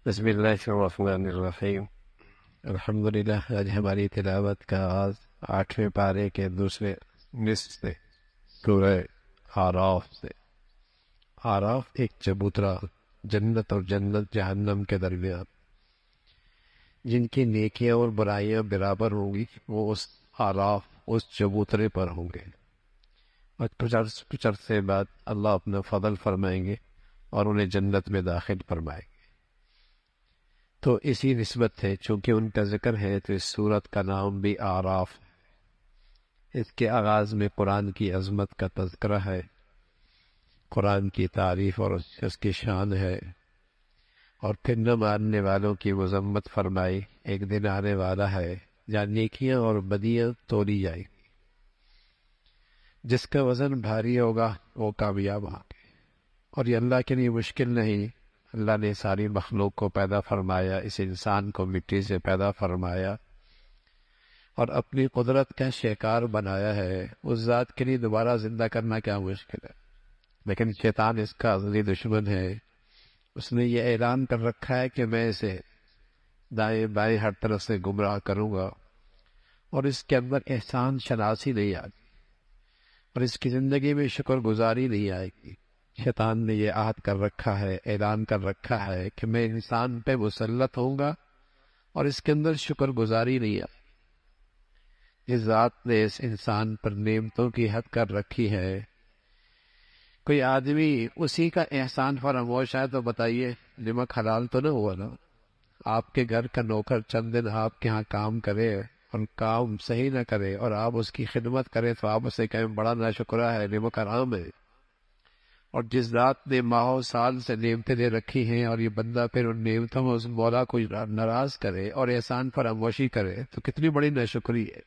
بسم اللہ الرحمن الرحیم۔ الحمدللہ، آج ہماری تلاوت کا آغاز 8ویں پارے کے دوسرے نصف سے، سورہ آراف سے۔ آراف ایک چبوترا، جنت اور جنت جہنم کے درمیان۔ جن کی نیکیاں اور برائیاں برابر ہوں گی وہ اس آراف، اس چبوترے پر ہوں گے، اور کچھ عرصے بعد اللہ اپنا فضل فرمائیں گے اور انہیں جنت میں داخل فرمائیں گے۔ تو اسی نسبت سے چونکہ ان کا ذکر ہے تو اس سورت کا نام بھی آراف ہے۔ اس کے آغاز میں قرآن کی عظمت کا تذکرہ ہے، قرآن کی تعریف اور اس کی شان ہے، اور پھر نہ ماننے والوں کی مذمت فرمائی۔ ایک دن آنے والا ہے جہاں نیکیاں اور بدیاں تولی جائیں گی، جس کا وزن بھاری ہوگا وہ کامیاب ہوں گے۔ اور یہ اللہ کے لیے مشکل نہیں۔ اللہ نے ساری مخلوق کو پیدا فرمایا، اس انسان کو مٹی سے پیدا فرمایا اور اپنی قدرت کا شکار بنایا ہے۔ اس ذات کے لیے دوبارہ زندہ کرنا کیا مشکل ہے، لیکن شیطان اس کا ازلی دشمن ہے۔ اس نے یہ اعلان کر رکھا ہے کہ میں اسے دائیں بائیں ہر طرف سے گمراہ کروں گا، اور اس کے اندر احسان شناسی نہیں آئے گی، اور اس کی زندگی میں شکر گزاری نہیں آئے گی۔ شیطان نے یہ عہد کر رکھا ہے، اعلان کر رکھا ہے کہ میں انسان پہ مسلط ہوں گا اور اس کے اندر شکر گزاری نہیں آئے۔ اس ذات نے اس انسان پر نعمتوں کی حد کر رکھی ہے، کوئی آدمی اسی کا احسان فراموش ہے تو بتائیے نمک حلال تو نہ ہوا نا؟ آپ کے گھر کا نوکر چند دن آپ کے ہاں کام کرے اور کام صحیح نہ کرے اور آپ اس کی خدمت کریں تو آپ اسے کہیں بڑا ناشکرہ ہے، نمک حرام ہے۔ اور جس ذات نے ماہوں سال سے نعمتیں دے رکھی ہیں اور یہ بندہ پھر ان نعمتوں میں اس مولا کو ناراض کرے اور احسان فراموشی کرے تو کتنی بڑی ناشکری ہے۔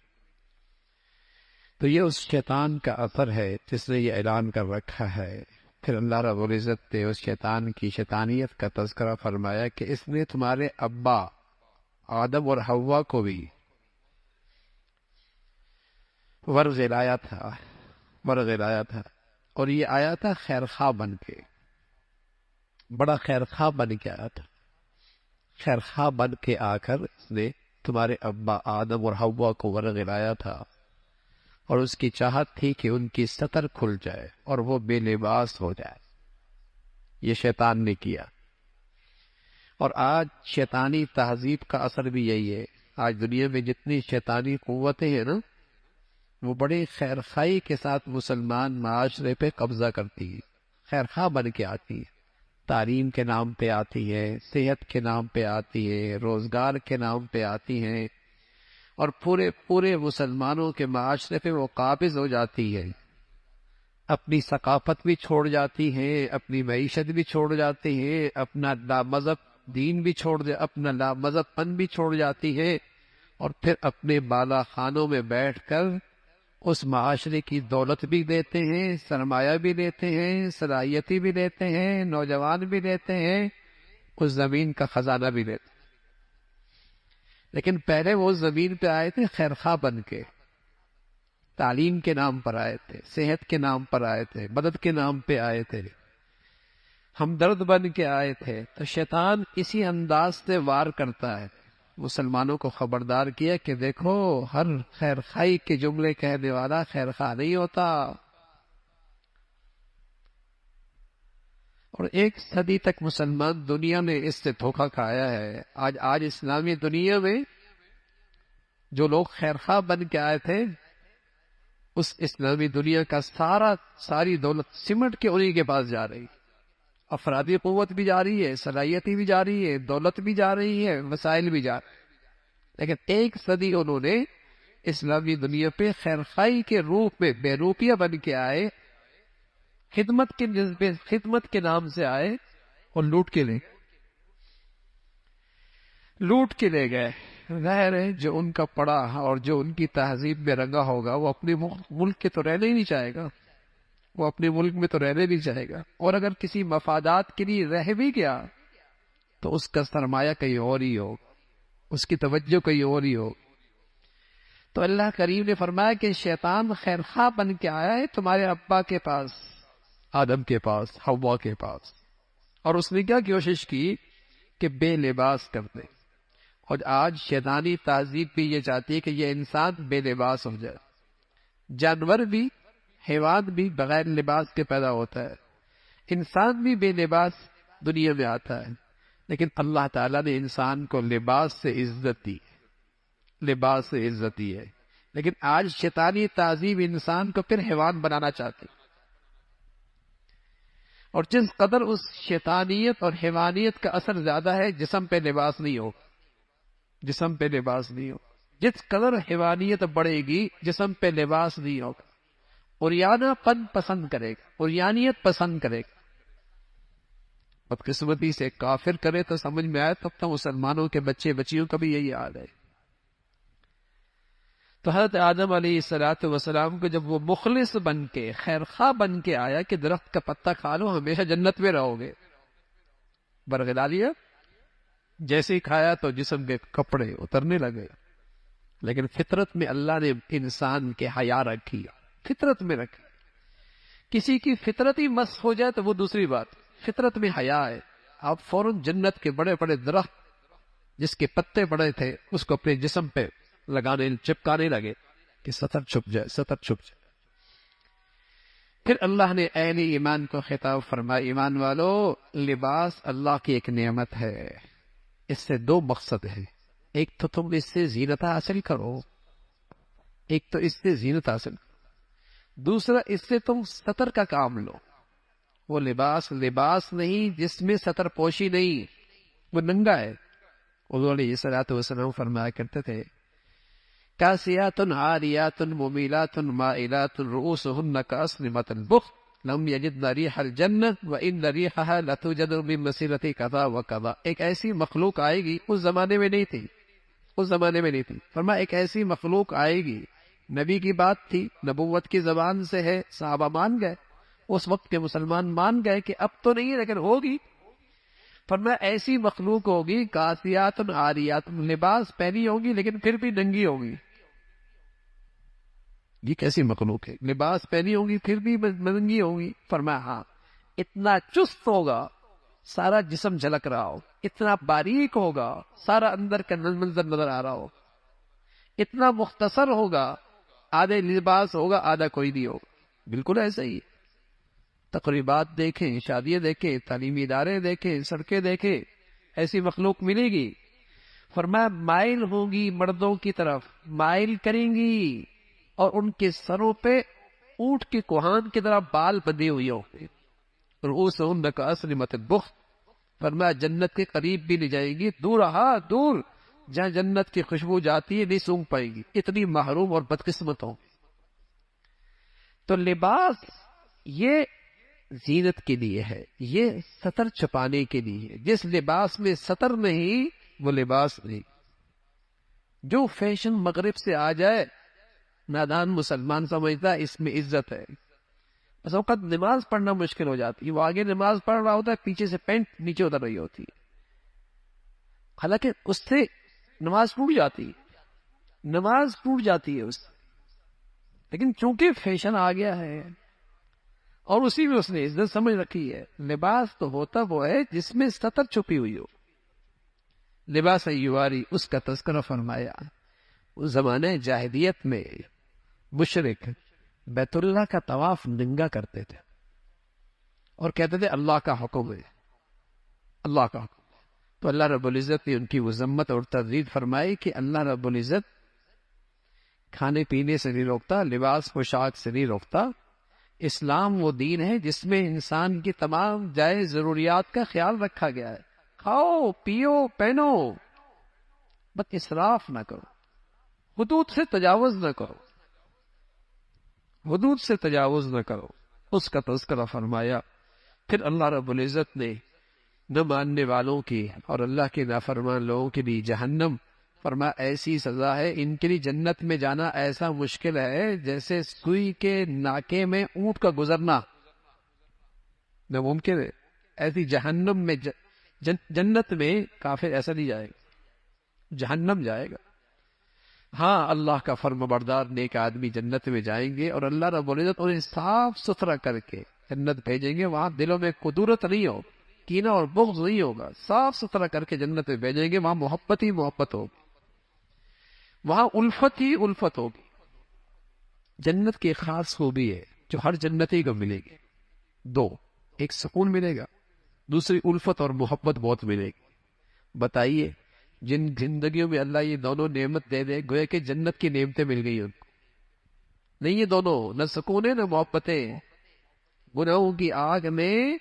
تو یہ اس شیطان کا اثر ہے جس نے یہ اعلان کر رکھا ہے۔ پھر اللہ رب العزت نے اس شیطان کی شیطانیت کا تذکرہ فرمایا کہ اس نے تمہارے ابا آدم اور حوا کو بھی ورگلایا تھا، اور یہ آیا تھا خیرخواہ بن کے، بڑا خیرخواہ بن کے آیا تھا۔ خیرخواہ بن کے آ کر اس نے تمہارے ابا آدم اور حوا کو ورگلایا تھا، اور اس کی چاہت تھی کہ ان کی ستر کھل جائے اور وہ بے لباس ہو جائے۔ یہ شیطان نے کیا، اور آج شیطانی تہذیب کا اثر بھی یہی ہے۔ آج دنیا میں جتنی شیطانی قوتیں ہیں نا، وہ بڑی خیرخواہی کے ساتھ مسلمان معاشرے پہ قبضہ کرتی ہیں، خیرخواہ بن کے آتی ہیں، تعلیم کے نام پہ آتی ہے، صحت کے نام پہ آتی ہے، روزگار کے نام پہ آتی ہیں، اور پورے مسلمانوں کے معاشرے پہ وہ قابض ہو جاتی ہے۔ اپنی ثقافت بھی چھوڑ جاتی ہیں، اپنی معیشت بھی چھوڑ جاتی ہیں، اپنا لامذہب دین بھی اپنا لامذہب پن بھی چھوڑ جاتی ہے، اور پھر اپنے بالا خانوں میں بیٹھ کر اس معاشرے کی دولت بھی لیتے ہیں، سرمایہ بھی لیتے ہیں، صلاحیتی بھی لیتے ہیں، نوجوان بھی لیتے ہیں، اس زمین کا خزانہ بھی لیتے ہیں۔ لیکن پہلے وہ زمین پہ آئے تھے خیرخواہ بن کے، تعلیم کے نام پر آئے تھے، صحت کے نام پر آئے تھے، مدد کے نام پہ آئے تھے، ہمدرد بن کے آئے تھے۔ تو شیطان اسی انداز سے وار کرتا ہے۔ مسلمانوں کو خبردار کیا کہ دیکھو، ہر خیر خائی کے جملے کہنے والا خیر خواہ نہیں ہوتا۔ اور 1 صدی تک مسلمان دنیا نے اس سے دھوکہ کھایا ہے۔ آج اسلامی دنیا میں جو لوگ خیر خواہ بن کے آئے تھے، اس اسلامی دنیا کا ساری دولت سمٹ کے انہی کے پاس جا رہی، افرادی قوت بھی جا رہی ہے، صلاحیتی بھی جا رہی ہے، دولت بھی جا رہی ہے، وسائل بھی جا رہے ہیں۔ لیکن 1 صدی انہوں نے اسلامی دنیا پہ خیرخوائی کے روپ میں بے روپیہ بن کے آئے، خدمت کے نام سے آئے اور لوٹ کے لے گئے۔ ظاہر ہے جو ان کا پڑا اور جو ان کی تہذیب میں رنگا ہوگا وہ اپنے ملک کے تو رہنے ہی نہیں چاہے گا، وہ اپنے ملک میں تو رہنے نہیں چاہے گا، اور اگر کسی مفادات کے لیے رہ بھی گیا تو اس کا سرمایہ کہیں اور ہی ہو، اس کی توجہ کہیں اور ہی ہو۔ تو اللہ کریم نے فرمایا کہ شیطان خیرخواہ بن کے آیا ہے تمہارے ابا کے پاس، آدم کے پاس، حوا کے پاس، اور اس نے کیا کوشش کی کہ بے لباس کر دیں، اور آج شیطانی تہذیب بھی یہ چاہتی ہے کہ یہ انسان بے لباس ہو جائے۔ جانور بھی، حیوان بھی بغیر لباس کے پیدا ہوتا ہے، انسان بھی بے لباس دنیا میں آتا ہے، لیکن اللہ تعالیٰ نے انسان کو لباس سے عزت دی، لباس سے عزت دی ہے۔ لیکن آج شیطانی تہذیب انسان کو پھر حیوان بنانا چاہتی، اور جس قدر اس شیطانیت اور حیوانیت کا اثر زیادہ ہے، جسم پہ لباس نہیں ہو، جسم پہ لباس نہیں ہو۔ جس قدر حیوانیت بڑھے گی، جسم پہ لباس نہیں ہوگا، عریانہ پن پسند کرے گا، عریانیت پسند کرے گا۔ بدقسمتی سے کافر کرے تو سمجھ میں آئے، تب تو مسلمانوں کے بچے بچیوں کا بھی یہی حال ہے۔ تو حضرت آدم علیہ السلام کو جب وہ مخلص بن کے، خیرخواہ بن کے آیا کہ درخت کا پتہ کھا لو ہمیشہ جنت میں رہو گے، برگدالیہ جیسے ہی کھایا تو جسم کے کپڑے اترنے لگے۔ لیکن فطرت میں اللہ نے انسان کے حیا رکھی، فطرت میں رکھی۔ کسی کی فطرت ہی مس ہو جائے تو وہ دوسری بات، فطرت میں حیا ہے، آپ فوراً جنت کے بڑے بڑے درخت جس کے پتے بڑے تھے اس کو اپنے جسم پہ لگانے، چپکانے لگے کہ سطر چھپ جائے، سطر چھپ جائے۔ پھر اللہ نے اہل ایمان کو خطاب فرمایا، ایمان والو، لباس اللہ کی ایک نعمت ہے، اس سے دو مقصد ہیں، ایک تو تم اس سے زینت حاصل کرو، ایک تو اس سے زینت حاصل کرو، دوسرا اس سے تم سطر کا کام لو۔ وہ لباس لباس نہیں جس میں سطر پوشی نہیں، وہ ننگا ہے۔ حضور علیہ الصلوۃ والسلام فرمایا کرتے تھے، کاسیات عاریات ممیلات مائلات رؤوسهن کاسنمۃ البخت لم یجدن ریح الجنہ وان ریحها لتوجد من مسیرۃ کذا وکذا۔ ایک ایسی مخلوق آئے گی، اس زمانے میں نہیں تھی، اس زمانے میں نہیں تھی، فرمایا ایک ایسی مخلوق آئے گی، نبی کی بات تھی، نبوت کی زبان سے ہے، صحابہ مان گئے، اس وقت کے مسلمان مان گئے کہ اب تو نہیں لیکن ہوگی۔ فرمایا ایسی مخلوق ہوگی، کاسیات عاریات، لباس پہنی ہوگی لیکن پھر بھی ننگی ہوگی۔ یہ کیسی مخلوق ہے، لباس پہنی ہوگی پھر بھی ننگی ہوگی؟ فرمایا ہاں، اتنا چست ہوگا سارا جسم جھلک رہا ہو، اتنا باریک ہوگا سارا اندر کا منظر نظر آ رہا ہو، اتنا مختصر ہوگا، آدھے لباس ہوگا آدھا کوئی نہیں ہوگا۔ بالکل ایسا ہی ہے، تقریبات دیکھیں، شادیاں دیکھیں، تعلیمی ادارے دیکھیں، سڑکیں دیکھیں، ایسی مخلوق ملے گی۔ فرمایا مائل ہوگی مردوں کی طرف، مائل کریں گی، اور ان کے سروں پہ اونٹ کے کوہان کی طرح بال بندے ہوئے ہوں گے، رؤوسہن کاسنمۃ البخت۔ فرمایا جنت کے قریب بھی نہیں جائیں گی، دور، ہاں دور، جہاں جنت کی خوشبو جاتی ہے نہیں سونگھ پائیں گی، اتنی محروم اور بدقسمت ہوں۔ تو لباس یہ زینت کے لیے ہے، یہ سطر چھپانے کے لیے ہے۔ جس لباس میں سطر نہیں وہ لباس نہیں۔ جو فیشن مغرب سے آ جائے، نادان مسلمان سمجھتا ہے اس میں عزت ہے۔ بس اوقات نماز پڑھنا مشکل ہو جاتی ہے، وہ آگے نماز پڑھ رہا ہوتا ہے، پیچھے سے پینٹ نیچے اتر رہی ہوتی ہے، حالانکہ اس سے نماز ٹوٹ جاتی ہے، نماز ٹوٹ جاتی ہے اس سے، لیکن چونکہ فیشن آ گیا ہے اور اسی میں اس نے عزت سمجھ رکھی ہے۔ لباس تو ہوتا وہ ہے جس میں سطر چھپی ہوئی ہو، لباس یواری، اس کا تذکرہ فرمایا۔ اس زمانے جاہلیت میں مشرک بیت اللہ کا طواف ننگا کرتے تھے اور کہتے تھے اللہ کا حکم ہے، اللہ کا حکم۔ تو اللہ رب العزت نے ان کی مذمت اور تردید فرمائی کہ اللہ رب العزت کھانے پینے سے نہیں روکتا، لباس پوشاک سے نہیں روکتا۔ اسلام وہ دین ہے جس میں انسان کی تمام جائز ضروریات کا خیال رکھا گیا ہے، کھاؤ پیو پہنو، بس اسراف نہ کرو، حدود سے تجاوز نہ کرو، حدود سے تجاوز نہ کرو، اس کا تذکرہ فرمایا۔ پھر اللہ رب العزت نے نہ ماننے والوں کی اور اللہ کے نافرمان لوگوں کے لیے جہنم، فرمایا ایسی سزا ہے، ان کے لیے جنت میں جانا ایسا مشکل ہے جیسے سوئی کے ناکے میں اونٹ کا گزرنا ناممکن ہے۔ ایسی جہنم میں جنت میں کافر ایسا نہیں جائے گا، جہنم جائے گا۔ ہاں اللہ کا فرم بردار نیک آدمی جنت میں جائیں گے، اور اللہ رب العزت انہیں صاف ستھرا کر کے جنت بھیجیں گے، وہاں دلوں میں قدورت نہیں ہو، کینہ اور بغض نہیں ہوگا، صاف ستھرا کر کے جنت میں بھیجیں گے. وہاں محبت ہی محبت ہوگی، وہاں الفت ہی الفت ہوگی. جنت کی ایک خاص خوبی ہے جو ہر جنتی کو ملے گی، دو، ایک سکون ملے گا، دوسری الفت اور محبت بہت ملے گی. بتائیے جن زندگیوں میں اللہ یہ دونوں نعمت دے دے، گویا کہ جنت کی نعمتیں مل گئی ان کو. نہیں یہ دونوں، نہ سکون ہے نہ محبتیں. گناہوں کی آگ میں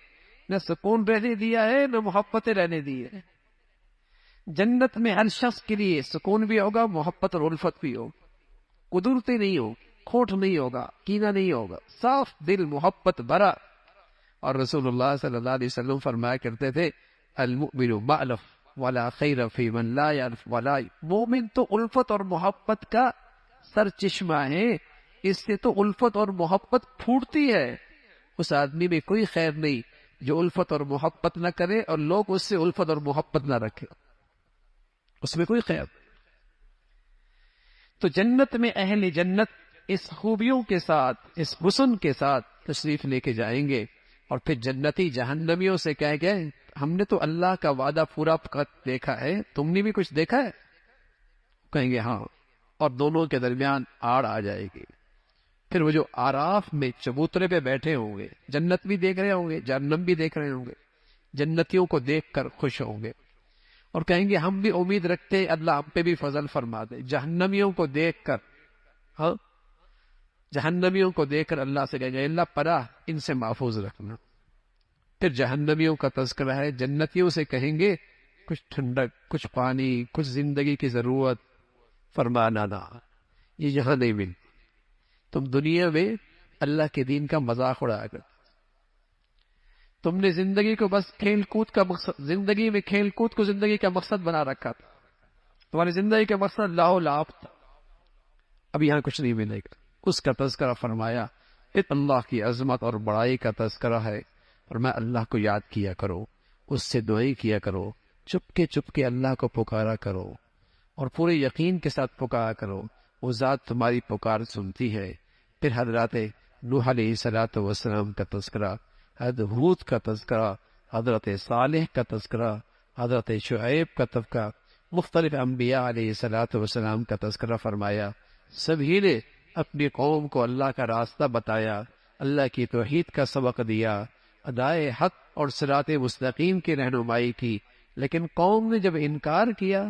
نہ سکون رہنے دیا ہے نہ محبتیں رہنے دی ہے. جنت میں ہر شخص کے لیے سکون بھی ہوگا، محبت اور الفت بھی ہوگی. قدرتی نہیں ہوگی، کھوٹ نہیں ہوگا، کینہ نہیں ہوگا، صاف دل، محبت بھرا. اور رسول اللہ صلی اللہ علیہ وسلم فرمایا کرتے تھے المؤمن مألف ولا خیر فی من لا یعرف ولا. مومن تو الفت اور محبت کا سر چشمہ ہے، اس سے تو الفت اور محبت پھوٹتی ہے. اس آدمی میں کوئی خیر نہیں جو الفت اور محبت نہ کرے اور لوگ اس سے الفت اور محبت نہ رکھے، اس میں کوئی خیر. تو جنت میں اہل جنت اس خوبیوں کے ساتھ، اس حسن کے ساتھ تشریف لے کے جائیں گے. اور پھر جنتی جہنمیوں سے کہیں گے ہم نے تو اللہ کا وعدہ پورا دیکھا ہے، تم نے بھی کچھ دیکھا ہے؟ کہیں گے ہاں. اور دونوں کے درمیان آڑ آ جائے گی. پھر وہ جو آراف میں چبوترے پہ بیٹھے ہوں گے، جنت بھی دیکھ رہے ہوں گے، جہنم بھی دیکھ رہے ہوں گے، جنتیوں کو دیکھ کر خوش ہوں گے اور کہیں گے ہم بھی امید رکھتے اللہ ہم پہ بھی فضل فرما دے. جہنمیوں کو دیکھ کر، ہاں جہنمیوں کو دیکھ کر اللہ سے کہیں گے اللہ پناہ ان سے محفوظ رکھنا. پھر جہنمیوں کا تذکرہ ہے، جنتیوں سے کہیں گے کچھ ٹھنڈک، کچھ پانی، کچھ زندگی کی ضرورت. فرمانا نہ، یہ یہاں نہیں ملتی. تم دنیا میں اللہ کے دین کا مذاق اڑایا کر، تم نے زندگی کو بس کھیل کود کا مقصد، زندگی میں کھیل کود کو زندگی کا مقصد بنا رکھا تھا. تمہاری زندگی کا مقصد لاہو لعب تھا. اب یہاں کچھ نہیں ملے گا. اس کا تذکرہ فرمایا. اللہ کی عظمت اور بڑائی کا تذکرہ ہے، اور میں اللہ کو یاد کیا کرو، اس سے دعائیں کیا کرو، چپ کے اللہ کو پکارا کرو اور پورے یقین کے ساتھ پکارا کرو. وہ ذات تمہاری پکار سنتی ہے. پھر حضرات نوح علیہ الصلوۃ والسلام کا تذکرہ، حضرت ہود کا تذکرہ، حضرت صالح کا تذکرہ، حضرت شعیب کا تذکرہ، مختلف انبیاء علیہ الصلوۃ والسلام کا تذکرہ فرمایا. سبھی نے اپنی قوم کو اللہ کا راستہ بتایا، اللہ کی توحید کا سبق دیا، ادائے حق اور صراط مستقیم کی رہنمائی کی. لیکن قوم نے جب انکار کیا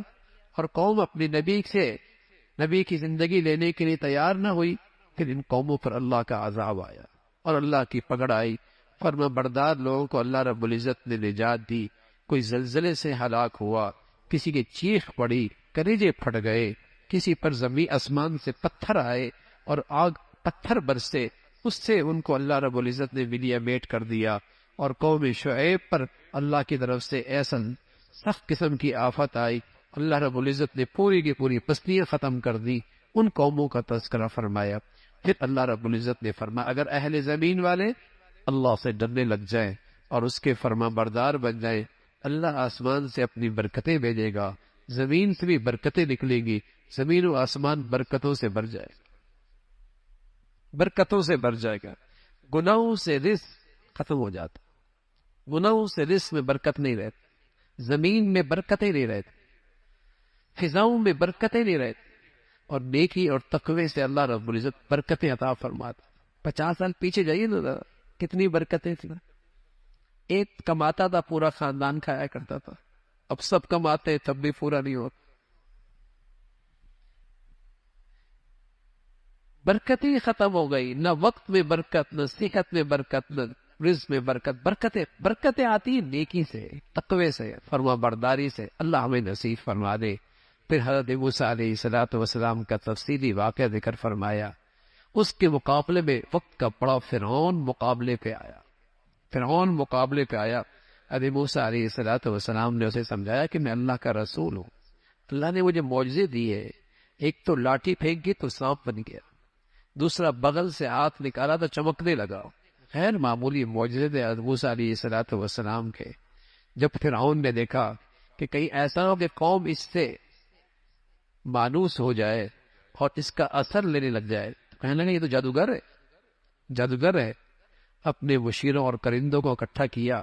اور قوم اپنے نبی کی زندگی لینے کے لیے تیار نہ ہوئی، پھر ان قوموں پر اللہ کا عذاب آیا اور اللہ کی پکڑ آئی. فرما بردار لوگوں کو اللہ رب العزت نے نجات دی. کوئی زلزلے سے ہلاک ہوا، کسی کی چیخ پڑی، کلیجے پھٹ گئے، کسی پر زمین آسمان سے پتھر آئے اور آگ پتھر برسے، اس سے ان کو اللہ رب العزت نے ملیا میٹ کر دیا. اور قوم شعیب پر اللہ کی طرف سے ایسا سخت قسم کی آفت آئی، اللہ رب العزت نے پوری کی پوری پسلیاں ختم کر دی. ان قوموں کا تذکرہ فرمایا. پھر اللہ رب العزت نے فرمایا اگر اہل زمین والے اللہ سے ڈرنے لگ جائیں اور اس کے فرما بردار بن جائیں، اللہ آسمان سے اپنی برکتیں بھیجے گا، زمین سے بھی برکتیں نکلیں گی، زمین و آسمان برکتوں سے بھر جائے گا، برکتوں سے بھر جائے گا. گناہوں سے رزق ختم ہو جاتا، گناہوں سے رزق میں برکت نہیں رہتی، زمین میں برکتیں نہیں رہتی، فضاؤں میں برکتیں نہیں رہتی. اور نیکی اور تقوی سے اللہ رب العزت برکتیں عطا فرماتا. 50 سال پیچھے جائیے نا، کتنی برکتیں تھیں. ایک کماتا تھا، پورا خاندان کھایا کرتا تھا. اب سب کماتے تب بھی پورا نہیں ہوتا. برکتیں ختم ہو گئی، نہ وقت میں برکت، نہ صحت میں برکت، نہ رزق میں برکت. برکتیں آتی نیکی سے، تقوی سے، فرما برداری سے. اللہ ہمیں نصیب فرما دے. پھر حضرت موسیٰ علیہ الصلوۃ والسلام کا تفصیلی واقعہ ذکر فرمایا. اس کے مقابلے میں وقت کا بڑا فرعون مقابلے پہ آیا. حضرت موسیٰ علیہ الصلوۃ والسلام نے اسے سمجھایا کہ میں اللہ کا رسول ہوں، اللہ نے مجھے معجزے دی ہے. ایک تو لاٹھی پھینکی تو سانپ بن گیا، دوسرا بغل سے ہاتھ نکالا تو چمکنے لگا. غیر معمولی معجزے تھے حضرت موسیٰ علیہ الصلوۃ والسلام کے. جب فرعون نے دیکھا کہ کہیں ایسا ہو کہ قوم اس سے مانوس ہو جائے اور اس کا اثر لینے لگ جائے، تو کہنے لگا یہ تو جادوگر ہے. اپنے مشیروں اور کرندوں کو اکٹھا کیا،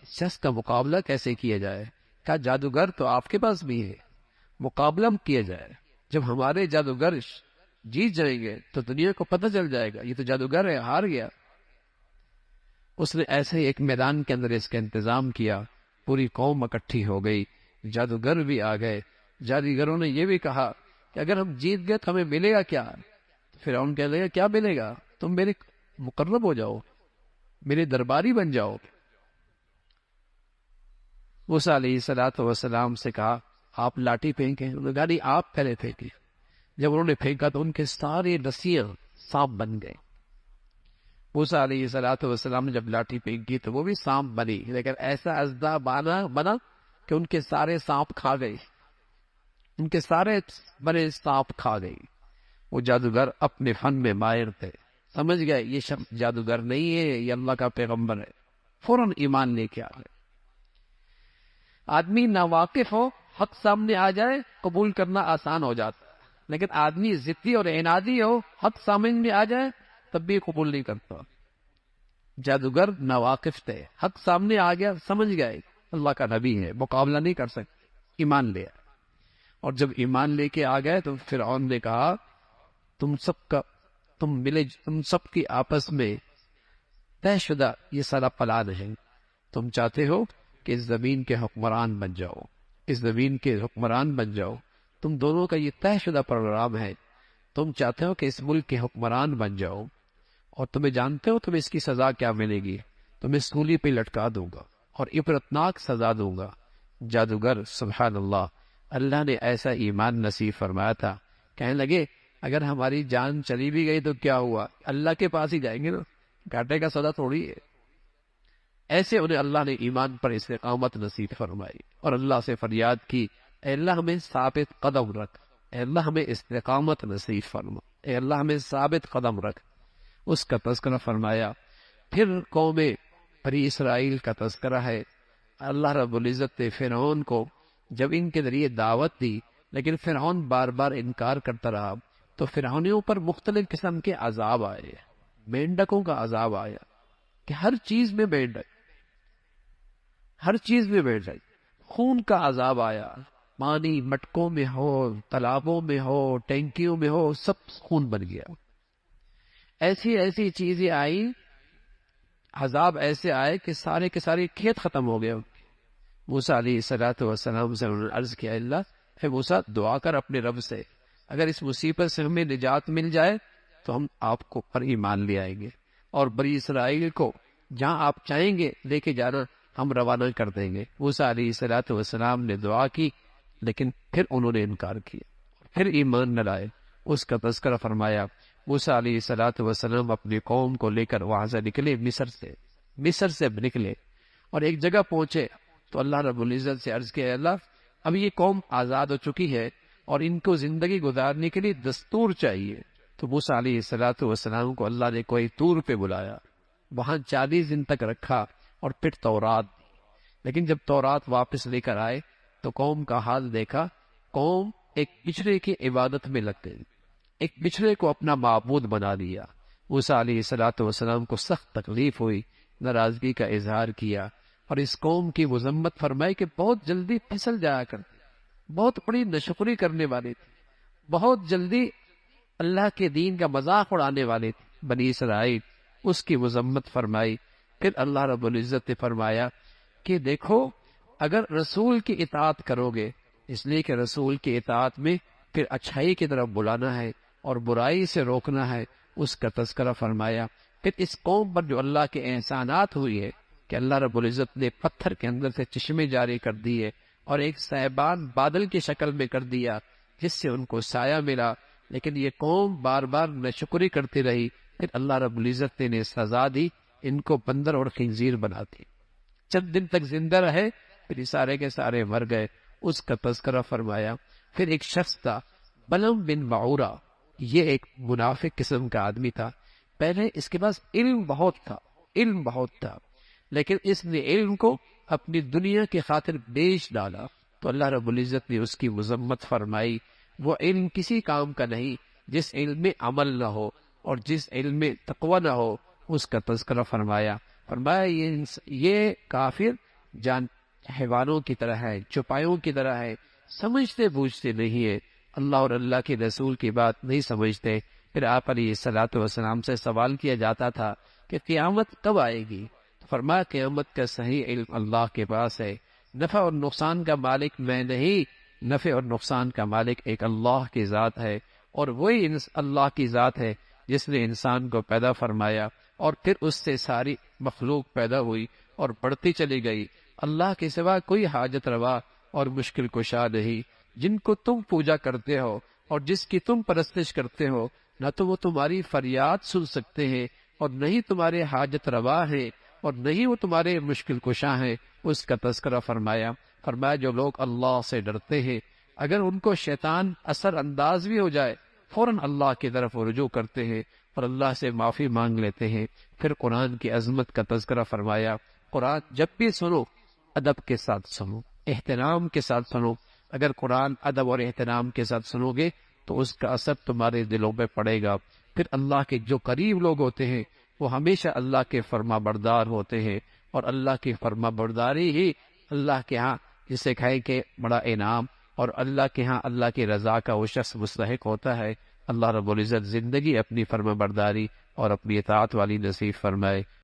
اس شخص کا مقابلہ کیسے کیا جائے؟ کہا جادوگر تو آپ کے پاس بھی ہے، مقابلہ کیا جائے، جب ہمارے جادوگر جیت جائیں گے تو دنیا کو پتہ چل جائے گا یہ تو جادوگر ہے، ہار گیا۔ اس نے ایسے ہی ایک میدان کے اندر اس کا انتظام کیا، پوری قوم اکٹھی ہو گئی، جادوگر بھی آ گئے۔ جادوگروں نے یہ بھی کہا کہ اگر ہم جیت گئے تو ہمیں ملے گا کیا؟ فرعون کہنے لگا کیا ملے گا؟ تم میرے مقرب ہو جاؤ، میرے درباری بن جاؤ۔ موسیٰ علیہ السلام سے کہا آپ لاٹھی پھینکیں، انہوں نے کہا نہیں آپ پہلے پھینکیں۔ جب انہوں نے پھینکا تو ان کے سارے رسیاں سانپ بن گئے۔ موسیٰ علیہ السلام نے جب لاٹھی پھینکی تو وہ بھی سانپ بنی، لیکن ایسا اژدہا بنا کہ ان کے سارے سانپ کھا گئی، ان کے سارے بڑے سانپ کھا گئی۔ وہ جادوگر اپنے فن میں ماہر تھے، سمجھ گئے یہ شخص جادوگر نہیں ہے، یہ اللہ کا پیغمبر ہے، فوراً ایمان لے کے آ گئے۔ آدمی ناواقف ہو، حق سامنے آ جائے، قبول کرنا آسان ہو جاتا ہے، لیکن آدمی ضدی اور عنادی ہو، حق سامنے آ جائے تب بھی قبول نہیں کرتا۔ جادوگر ناواقف تھے، حق سامنے آ گیا، سمجھ گئے اللہ کا نبی ہے، مقابلہ نہیں کر سکتے، ایمان لے آئے۔ اور جب ایمان لے کے آ گئے تو فرعون نے کہا تم سب کی آپس میں طے شدہ یہ سارا پلان ہے، تم چاہتے ہو کہ اس زمین کے حکمران بن جاؤ، اس زمین کے حکمران بن جاؤ، تم دونوں کا یہ طے شدہ پروگرام ہے، تم چاہتے ہو کہ اس ملک کے حکمران بن جاؤ، اور تمہیں جانتے ہو تمہیں اس کی سزا کیا ملے گی، تمہیں سولی پہ لٹکا دوں گا اور عبرتناک سزا دوں گا۔ جادوگر سبحان اللہ، اللہ نے ایسا ایمان نصیب فرمایا تھا، کہنے لگے اگر ہماری جان چلی بھی گئی تو کیا ہوا، اللہ کے پاس ہی جائیں گے نا، گھاٹے کا سودا تھوڑی ہے۔ ایسے انہیں اللہ نے ایمان پر استقامت نصیب فرمائی اور اللہ سے فریاد کی اے اللہ ہمیں ثابت قدم رکھ، اے اللہ ہمیں استقامت نصیب فرما، اے اللہ ہمیں ثابت قدم رکھ۔ اس کا تذکرہ فرمایا۔ پھر قوم بنی اسرائیل کا تذکرہ ہے۔ اللہ رب العزت نے فرعون کو جب ان کے ذریعے دعوت دی، لیکن فرعون بار بار انکار کرتا رہا، تو فرعونیوں پر مختلف قسم کے عذاب آئے، مینڈکوں کا عذاب آیا کہ ہر چیز میں مینڈک، ہر چیز میں مینڈک، خون کا عذاب آیا، پانی مٹکوں میں ہو، تالابوں میں ہو، ٹینکیوں میں ہو، سب خون بن گیا۔ ایسی ایسی چیزیں آئی، عذاب ایسے آئے کہ سارے کے سارے کھیت ختم ہو گئے۔ موسیٰ علیہ السلام سے انہوں نے عرض کیا اللہ اے موسیٰ دعا کر اپنے رب سے، اگر اس مصیبت سے ہمیں نجات مل جائے تو ہم آپ کو پر ایمان لے آئیں گے، اور بنی اسرائیل کو جہاں آپ چاہیں گے لے کے جانا ہم روانہ کر دیں گے۔ موسیٰ علیہ السلام نے دعا کی، لیکن پھر انہوں نے انکار کیا، پھر ایمان نہ لائے۔ اس کا تذکرہ فرمایا موسیٰ علیہ السلام اپنی قوم کو لے کر وہاں سے نکلے، مصر سے نکلے، اور ایک جگہ پہنچے تو اللہ رب العزت سے عرض کیا اللہ اب یہ قوم آزاد ہو چکی ہے اور ان کو زندگی گزارنے کے لیے دستور چاہیے۔ تو موسیٰ علیہ السلام کو اللہ نے کوئی طور پہ بلایا، وہاں 40 دن تک رکھا اور پھر تورات دی۔ لیکن جب تورات واپس لے کر آئے تو قوم کا حال دیکھا، قوم ایک بچھڑے کی عبادت میں لگ گئی، ایک بچھڑے کو اپنا معبود بنا لیا۔ موسیٰ علیہ السلام کو سخت تکلیف ہوئی، ناراضگی کا اظہار کیا، اور اس قوم کی مذمت فرمائی کہ بہت جلدی پھسل جایا کرتے، بہت بڑی ناشکری کرنے والے تھے، بہت جلدی اللہ کے دین کا مذاق اڑانے والے تھے بنی اسرائیل۔ اس کی مذمت فرمائی۔ پھر اللہ رب العزت نے فرمایا کہ دیکھو اگر رسول کی اطاعت کرو گے، اس لیے کہ رسول کی اطاعت میں پھر اچھائی کی طرف بلانا ہے اور برائی سے روکنا ہے، اس کا تذکرہ فرمایا۔ پھر اس قوم پر جو اللہ کے احسانات ہوئی ہے کہ اللہ رب العزت نے پتھر کے اندر سے چشمے جاری کر دیے اور ایک صاحبان بادل کی شکل میں کر دیا جس سے ان کو سایہ ملا، لیکن یہ قوم بار بار ناشکری کرتی رہی۔ پھر اللہ رب العزت نے سزا دی، ان کو بندر اور خنزیر بنا دی، چند دن تک زندہ رہے، پھر یہ سارے کے سارے مر گئے۔ اس کا تذکرہ فرمایا۔ پھر ایک شخص تھا بلم بن بعورہ، یہ ایک منافق قسم کا آدمی تھا۔ پہلے اس کے پاس علم بہت تھا، لیکن اس نے علم کو اپنی دنیا کی خاطر بیچ ڈالا، تو اللہ رب العزت نے اس کی مذمت فرمائی۔ وہ علم کسی کام کا نہیں جس علم میں عمل نہ ہو اور جس علم میں تقوی نہ ہو، اس کا تذکرہ فرمایا۔ یہ کافر جان حیوانوں کی طرح ہے، چوپایوں کی طرح ہے، سمجھتے بوجھتے نہیں ہے، اللہ اور اللہ کے رسول کی بات نہیں سمجھتے۔ پھر آپ علیہ الصلوۃ والسلام سے سوال کیا جاتا تھا کہ قیامت کب آئے گی؟ فرمایا قیامت کا صحیح علم اللہ کے پاس ہے، نفع اور نقصان کا مالک میں نہیں، نفع اور نقصان کا مالک ایک اللہ کی ذات ہے، اور وہی اللہ کی ذات ہے جس نے انسان کو پیدا فرمایا اور پھر اس سے ساری مخلوق پیدا ہوئی اور بڑھتی چلی گئی۔ اللہ کے سوا کوئی حاجت روا اور مشکل کشا نہیں۔ جن کو تم پوجا کرتے ہو اور جس کی تم پرستش کرتے ہو، نہ تو وہ تمہاری فریاد سن سکتے ہیں اور نہ ہی تمہارے حاجت روا ہیں اور نہ ہی وہ تمہارے مشکل کشا ہیں۔ اس کا تذکرہ فرمایا جو لوگ اللہ سے ڈرتے ہیں، اگر ان کو شیطان اثر انداز بھی ہو جائے، فوراً اللہ کی طرف رجوع کرتے ہیں اور اللہ سے معافی مانگ لیتے ہیں۔ پھر قرآن کی عظمت کا تذکرہ فرمایا، قرآن جب بھی سنو ادب کے ساتھ سنو، احترام کے ساتھ سنو۔ اگر قرآن ادب اور احترام کے ساتھ سنو گے تو اس کا اثر تمہارے دلوں پہ پڑے گا۔ پھر اللہ کے جو قریب لوگ ہوتے ہیں وہ ہمیشہ اللہ کے فرما بردار ہوتے ہیں، اور اللہ کی فرما برداری ہی اللہ کے ہاں جسے کہیں کہ بڑا انعام، اور اللہ کے ہاں اللہ کی رضا کا وہ شخص مستحق ہوتا ہے۔ اللہ رب العزت زندگی اپنی فرما برداری اور اپنی اطاعت والی نصیب فرمائے۔